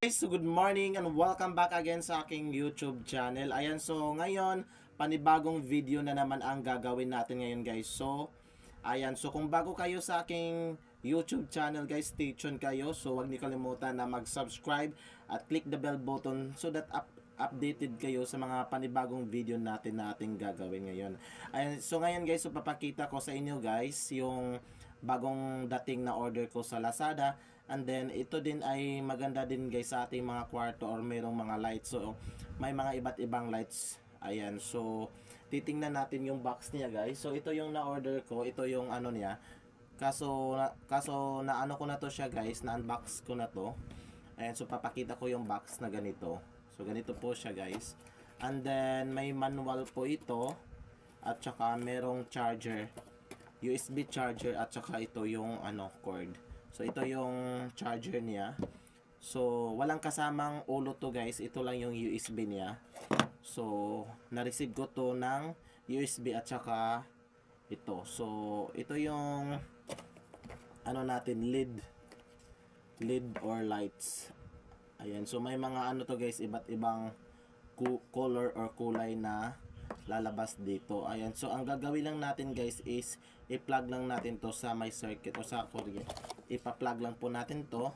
Guys, so good morning and welcome back again sa aking YouTube channel. Ayan, so ngayon, panibagong video na naman ang gagawin natin ngayon guys. So, ayan, so kung bago kayo sa aking YouTube channel guys, stay tuned kayo. So, huwag niyo kalimutan na mag-subscribe at click the bell button so that updated kayo sa mga panibagong video natin na ating gagawin ngayon. Ayan, so ngayon guys, so papakita ko sa inyo guys yung bagong dating na order ko sa Lazada. And then ito din ay maganda din guys sa ating mga kwarto or mayroong mga lights. So may mga iba't ibang lights. Ayan, so titingnan natin yung box niya guys. So ito yung na-order ko, ito yung ano niya. Kaso na ano ko na to siya guys, na-unbox ko na to. Ayan, so papakita ko yung box na ganito. So ganito po siya guys. And then may manual po ito at saka merong charger, USB charger, at saka ito yung ano cord. So ito yung charger niya. So walang kasamang ulo to guys, ito lang yung USB niya. So na-receive ko to ng USB at saka ito. So ito yung ano natin, led or lights. Ayan, so may mga ano to guys, iba't ibang color or kulay na lalabas dito. Ayan, so ang gagawin lang natin guys is i-plug lang natin to sa may circuit o sa kuryente. Ipa-plug lang po natin to.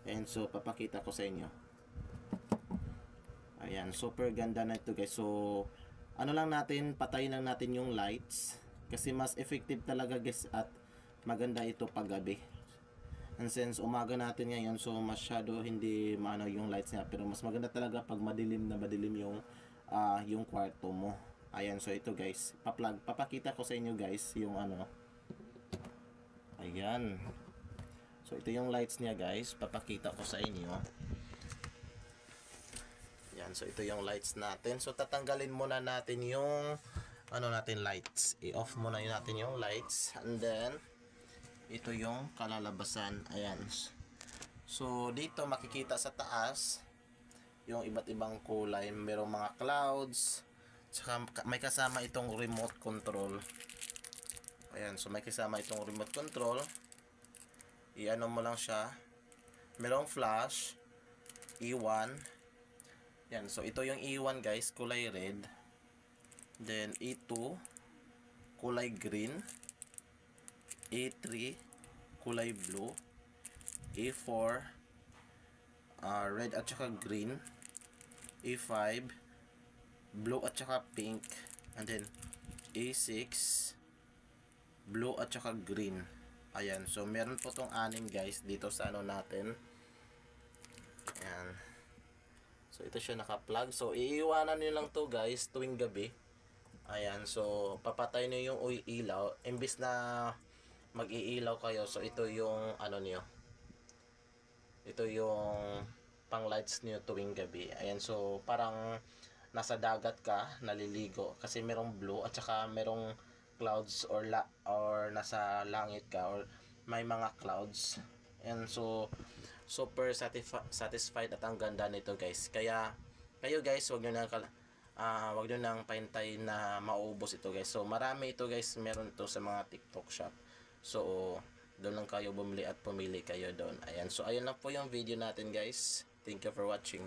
And so papakita ko sa inyo. Ayan, super ganda na ito guys. So ano lang natin, patayin lang natin yung lights kasi mas effective talaga guys at maganda ito pag gabi. And since umaga natin ngayon, so masyado hindi maano yung lights niya, pero mas maganda talaga pag madilim na madilim yung kwarto mo. Ayan, so ito guys, papakita ko sa inyo guys yung ano. Ayan. So ito yung lights niya guys, papakita ko sa inyo. Ayan, so ito yung lights natin. So tatanggalin muna natin yung ano natin, lights. I-off muna natin yung lights, and then ito yung kalalabasan. Ayan. So dito makikita sa taas yung iba't ibang kulay, merong mga clouds, saka may kasama itong remote control. Ayan, so may kasama itong remote control. I-ano mo lang siya. Merong flash, E1. Yan, so ito yung E1 guys, kulay red. Then E2 kulay green, E3 kulay blue, E4 red at saka green, E5 blue at saka pink, and then E6 blue at saka green. Ayan, so meron po tong anim guys dito sa ano natin. Ayan, so ito siya naka-plug. So iiwanan nyo lang to guys tuwing gabi. Ayan, so papatay nyo yung ilaw imbis na mag-iilaw kayo. So ito yung ano nyo, ito yung pang lights nyo tuwing gabi. Ayan, so parang nasa dagat ka, naliligo kasi merong blue at saka merong clouds or nasa langit ka or may mga clouds. And so super satisfied at ang ganda nito guys. Kaya kayo guys, wag nyo nang paintay na maubos ito guys. So marami ito guys, meron ito sa mga TikTok shop. So doon lang kayo bumili at pumili kayo doon. Ayan, so ayun lang po yung video natin guys. Thank you for watching.